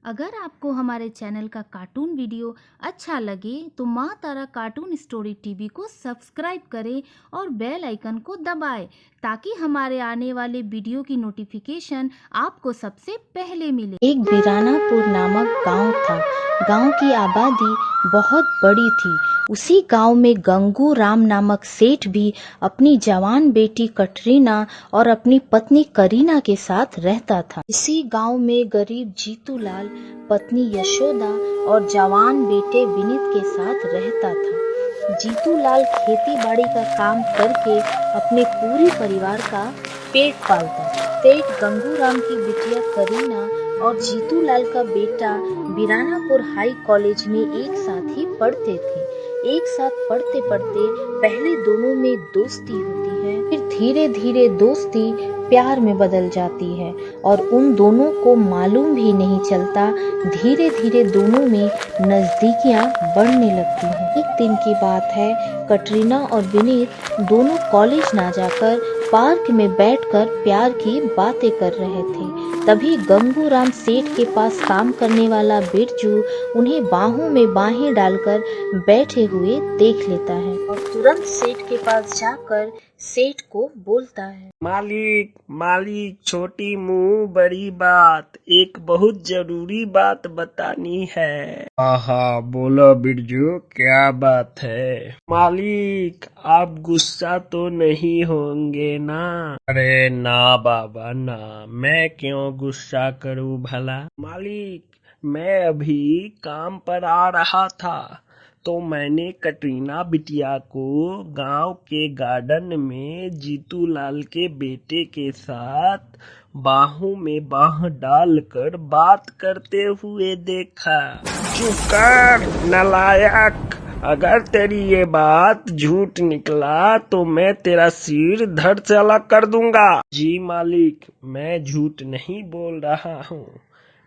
अगर आपको हमारे चैनल का कार्टून वीडियो अच्छा लगे तो माँ तारा कार्टून स्टोरी टीवी को सब्सक्राइब करें और बेल आइकन को दबाएं ताकि हमारे आने वाले वीडियो की नोटिफिकेशन आपको सबसे पहले मिले। एक बिरानापुर नामक गांव था। गांव की आबादी बहुत बड़ी थी। उसी गांव में गंगू राम नामक सेठ भी अपनी जवान बेटी कटरीना और अपनी पत्नी करीना के साथ रहता था। इसी गांव में गरीब जीतूलाल पत्नी यशोदा और जवान बेटे विनीत के साथ रहता था। जीतूलाल खेती बाड़ी का काम करके अपने पूरे परिवार का पेट पालता था। सेठ गंगूराम की बिटिया करीना और जीतूलाल का बेटा बिरानापुर हाई कॉलेज में एक साथ ही पढ़ते थे। एक साथ पढ़ते पढ़ते पहले दोनों में दोस्ती होती है, फिर धीरे धीरे दोस्ती प्यार में बदल जाती है और उन दोनों को मालूम भी नहीं चलता। धीरे धीरे दोनों में नजदीकियां बढ़ने लगती हैं। एक दिन की बात है, कटरीना और विनीत दोनों कॉलेज ना जाकर पार्क में बैठकर प्यार की बातें कर रहे थे। तभी गंगूराम सेठ के पास काम करने वाला बिरजू उन्हें बाहों में बाहें डालकर बैठे हुए देख लेता है और तुरंत सेठ के पास जाकर सेठ को बोलता है, मालिक मालिक, छोटी मुंह बड़ी बात, एक बहुत जरूरी बात बतानी है। आहा, बोलो बिरजू, क्या बात है? मालिक, आप गुस्सा तो नहीं होंगे ना? अरे ना बाबा ना, मैं क्यों गुस्सा करूं भला? मालिक, मैं अभी काम पर आ रहा था तो मैंने कटरीना बिटिया को गांव के गार्डन में जीतूलाल के बेटे के साथ बाहों में बाह डालकर बात करते हुए देखा। चुप कर नालायक, अगर तेरी ये बात झूठ निकला तो मैं तेरा सिर धड़ चला कर दूंगा। जी मालिक, मैं झूठ नहीं बोल रहा हूँ।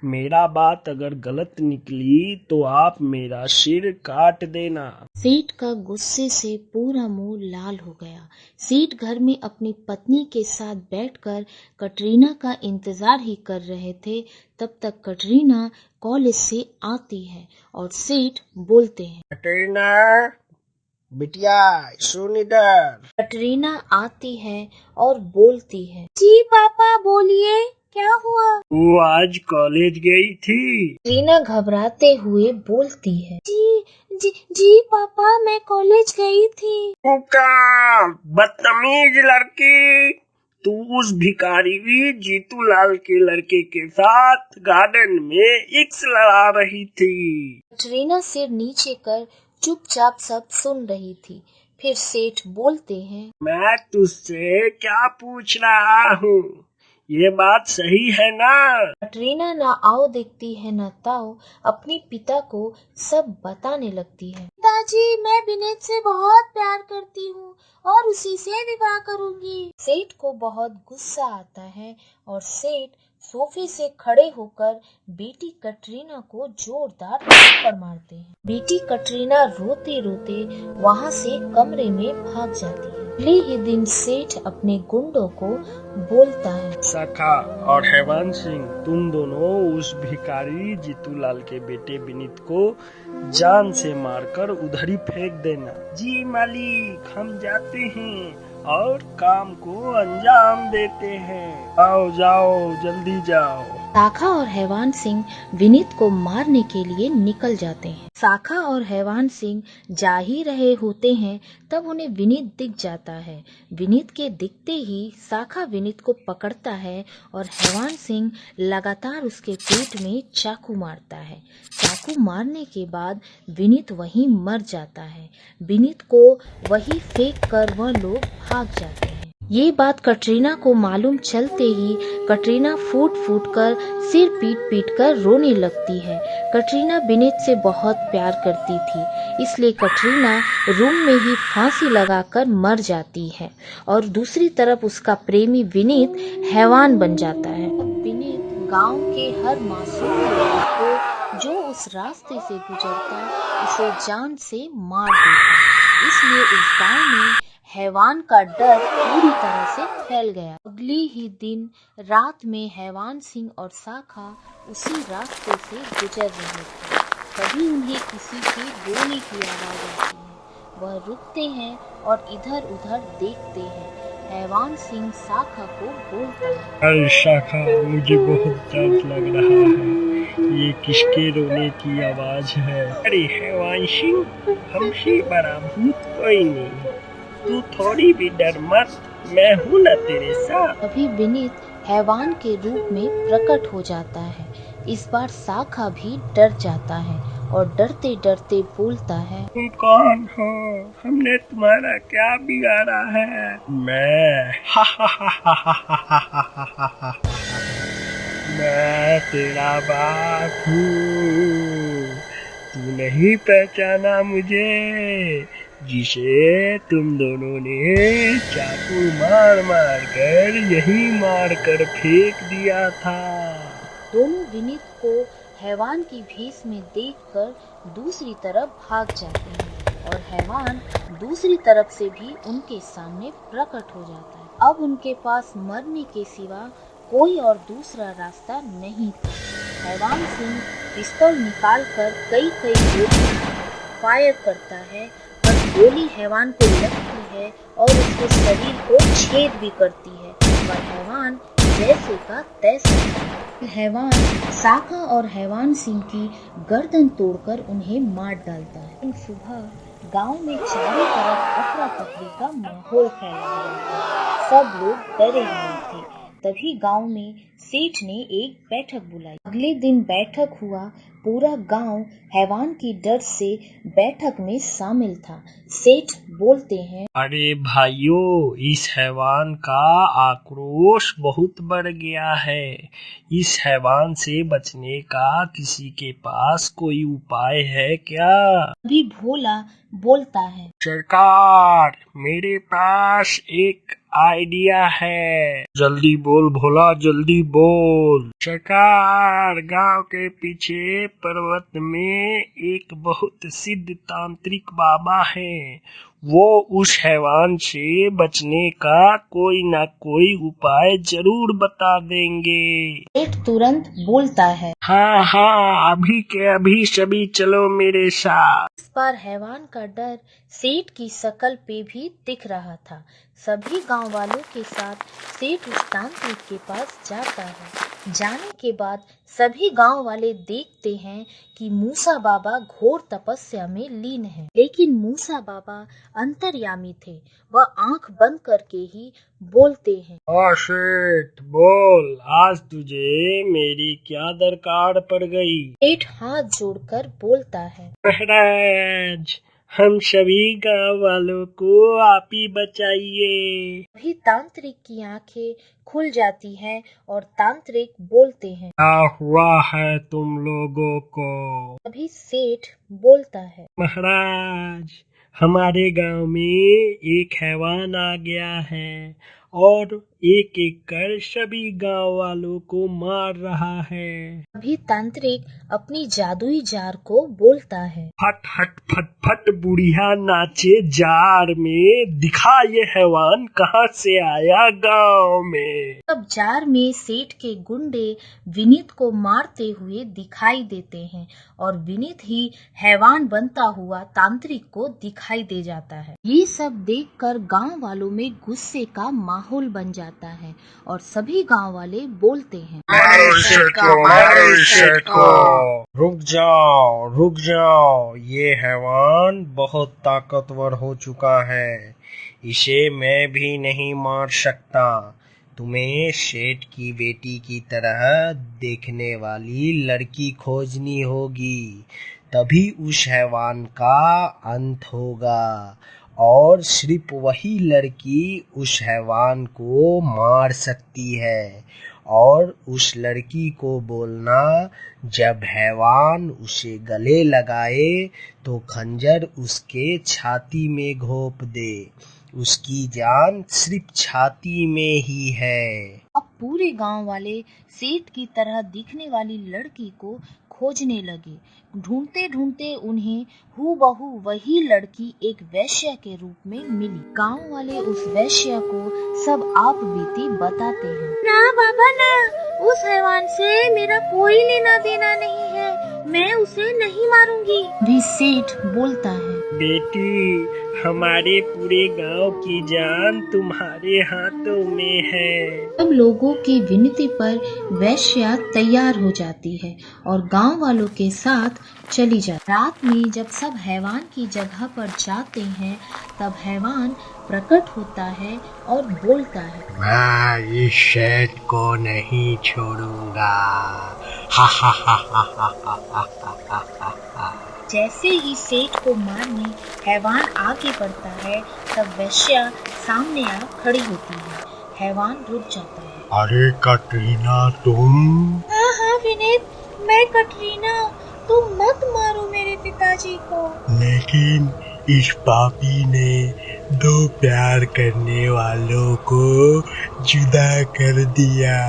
मेरा बात अगर गलत निकली तो आप मेरा सिर काट देना। सेठ का गुस्से से पूरा मुंह लाल हो गया। सेठ घर में अपनी पत्नी के साथ बैठकर कटरीना का इंतजार ही कर रहे थे। तब तक कटरीना कॉलेज से आती है और सेठ बोलते हैं, कटरीना बिटिया सुन इधर। कटरीना आती है और बोलती है, जी पापा बोलिए, क्या हुआ? वो आज कॉलेज गई थी? कटरीना घबराते हुए बोलती है, जी पापा, मैं कॉलेज गई थी। बदतमीज लड़की, तू उस भिखारी जीतूलाल के लड़के के साथ गार्डन में इक्स लड़ा रही थी। कटरीना सिर नीचे कर चुपचाप सब सुन रही थी। फिर सेठ बोलते हैं, मैं तुझसे क्या पूछ रहा हूँ, ये बात सही है ना? कटरीना ना आओ देखती है न ताओ अपने पिता को सब बताने लगती है। पिताजी, मैं विनीत से बहुत प्यार करती हूँ और उसी से विवाह करूंगी। सेठ को बहुत गुस्सा आता है और सेठ सोफे से खड़े होकर बेटी कटरीना को जोरदार थप्पड़ मारते हैं। बेटी कटरीना रोते रोते वहाँ से कमरे में भाग जाती है। अगले ही दिन सेठ अपने गुंडों को बोलता है, सखा और हेमंत सिंह, तुम दोनों उस भिखारी जीतूलाल के बेटे विनीत को जान से मारकर उधर ही फेंक देना। जी मालिक, हम जाते हैं और काम को अंजाम देते हैं। आओ जाओ, जल्दी जाओ। शाखा और हैवान सिंह विनीत को मारने के लिए निकल जाते हैं। शाखा और हैवान सिंह जा ही रहे होते हैं तब उन्हें विनीत दिख जाता है। विनीत के दिखते ही शाखा विनीत को पकड़ता है और हैवान सिंह लगातार उसके पेट में चाकू मारता है। चाकू मारने के बाद विनीत वहीं मर जाता है। विनीत को वहीं फेंक कर वह लोग भाग जाते हैं। ये बात कटरीना को मालूम चलते ही कटरीना फूट फूट कर सिर पीट पीट कर रोने लगती है। कटरीना विनीत से बहुत प्यार करती थी, इसलिए कटरीना रूम में ही फांसी लगाकर मर जाती है और दूसरी तरफ उसका प्रेमी विनीत हैवान बन जाता है। विनीत गांव के हर मासूम लड़की को जो उस रास्ते से गुजरता उसे जान से मार देता। इसलिए उस गांव में हैवान का डर पूरी तरह से फैल गया। अगले ही दिन रात में हैवान सिंह और शाखा उसी रास्ते से गुजर रहे थे। तभी उन्हें किसी के रोने की आवाज आती है। वह रुकते हैं और इधर उधर देखते हैं। हैवान सिंह शाखा को बोलता है, अरे शाखा, मुझे बहुत दर्द लग रहा है। ये किसके रोने की आवाज है? अरे हैवान सिंह, हमसे बड़ा भूत कोई नहीं। तू थोड़ी भी डर मत, मैं हूँ ना तेरे साथ। अभी विनीत हैवान के रूप में प्रकट हो जाता है। इस बार शाखा भी डर जाता है और डरते डरते बोलता है, तुम कौन हो? हमने तुम्हारा क्या बिगाड़ा है? मैं मैं तेरा बाप हूँ। तू नहीं पहचाना मुझे, जिसे तुम दोनों ने चाकू मार मार कर यहीं मार कर फेंक दिया था। दोनों विनीत को हैवान की भेष में देखकर दूसरी तरफ भाग जाते हैं और हैवान दूसरी तरफ से भी उनके सामने प्रकट हो जाता है। अब उनके पास मरने के सिवा कोई और दूसरा रास्ता नहीं था। हैवान सिंह पिस्तौल निकालकर कई गोली फायर करता है, पर गोली हैवान को लगती है और उसके शरीर को छेद भी करती है, पर हैवान जैसे का तैसा। हैवान शाखा और हैवान सिंह की गर्दन तोड़कर उन्हें मार डालता है। सुबह गांव में चारों तरफ अफरा तफरी का माहौल फैला हुआ था। सब लोग डरे हुए थे। तभी गांव में सेठ ने एक बैठक बुलाई। अगले दिन बैठक हुआ। पूरा गांव हैवान की डर से बैठक में शामिल था। सेठ बोलते हैं, अरे भाइयों, इस हैवान का आक्रोश बहुत बढ़ गया है। इस हैवान से बचने का किसी के पास कोई उपाय है क्या? अभी भोला बोलता है, सरकार, मेरे पास एक आइडिया है। जल्दी बोल भोला, जल्दी बोल। सरकार, गांव के पीछे पर्वत में एक बहुत सिद्ध तांत्रिक बाबा है। वो उस हैवान से बचने का कोई ना कोई उपाय जरूर बता देंगे। सेठ तुरंत बोलता है, हाँ हाँ, अभी के अभी सभी चलो मेरे साथ। इस बार हैवान का डर सेठ की शकल पे भी दिख रहा था। सभी गांव वालों के साथ सेठ उस तांत्रिक के पास जाता है। जाने के बाद सभी गांव वाले देखते हैं कि मूसा बाबा घोर तपस्या में लीन है। लेकिन मूसा बाबा अंतर्यामी थे। वह आंख बंद करके ही बोलते हैं, ओ सेठ, बोल, आज तुझे मेरी क्या दरकार पड़ गई? सेठ हाथ जोड़कर बोलता है, महाराज, हम सभी गांव वालों को आप ही बचाइए। अभी तांत्रिक की आंखें खुल जाती हैं और तांत्रिक बोलते हैं, क्या हुआ है तुम लोगों को? अभी सेठ बोलता है, महाराज, हमारे गांव में एक हैवान आ गया है और एक एक कर सभी गांव वालों को मार रहा है। अभी तांत्रिक अपनी जादुई जार को बोलता है, फट फट फट फट बुढ़िया नाचे जार में, दिखा ये हैवान कहाँ से आया गांव में। तब जार में सेठ के गुंडे विनीत को मारते हुए दिखाई देते हैं और विनीत ही हैवान बनता हुआ तांत्रिक को दिखाई दे जाता है। ये सब देखकर गांव वालों में गुस्से का माहौल बन जाता है और सभी गांव वाले बोलते हैं, मारो इस सेठ को। रुक जाओ, ये हैवान बहुत ताकतवर हो चुका है। इसे मैं भी नहीं मार सकता। तुम्हें सेठ की बेटी की तरह देखने वाली लड़की खोजनी होगी, तभी उस हैवान का अंत होगा और सिर्फ वही लड़की उस हैवान को मार सकती है। और उस लड़की को बोलना, जब हैवान उसे गले लगाए तो खंजर उसके छाती में घोंप दे। उसकी जान सिर्फ छाती में ही है। अब पूरे गांव वाले सेठ की तरह दिखने वाली लड़की को खोजने लगे। ढूंढते ढूंढते उन्हें हूबहू वही लड़की एक वैश्या के रूप में मिली। गांव वाले उस वैश्या को सब आप बीती बताते हैं। ना बाबा ना, उस हैवान से मेरा कोई लेना देना नहीं है, मैं उसे नहीं मारूंगी। भी सेठ बोलता है, बेटी, हमारे पूरे गांव की जान तुम्हारे हाथों में है। सब लोगों की विनती पर वैश्या तैयार हो जाती है और गांव वालों के साथ चली जाती। रात में जब सब हैवान की जगह पर जाते हैं तब हैवान प्रकट होता है और बोलता है, मैं इस सेठ को नहीं छोड़ूंगा। हा हा हा हा हा हा हा हा हा। जैसे ही सेठ को मारने हैवान आगे बढ़ता है तब वैश्या सामने आ खड़ी होती है। हैवान रुक जाता है। अरे कटरीना, तुम? हाँ हाँ विनीत, मैं कटरीना, तुम मत मारो मेरे पिताजी को। लेकिन इस पापी ने दो प्यार करने वालों को जुदा कर दिया।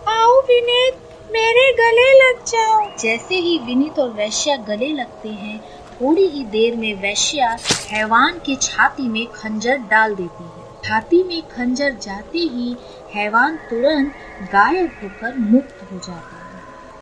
आओ विनीत, मेरे गले लग जाओ। जैसे ही विनीत और वैश्या गले लगते हैं, थोड़ी ही देर में वैश्या हैवान की छाती में खंजर डाल देती है। छाती में खंजर जाते ही हैवान तुरंत गायब होकर मुक्त हो जाता है।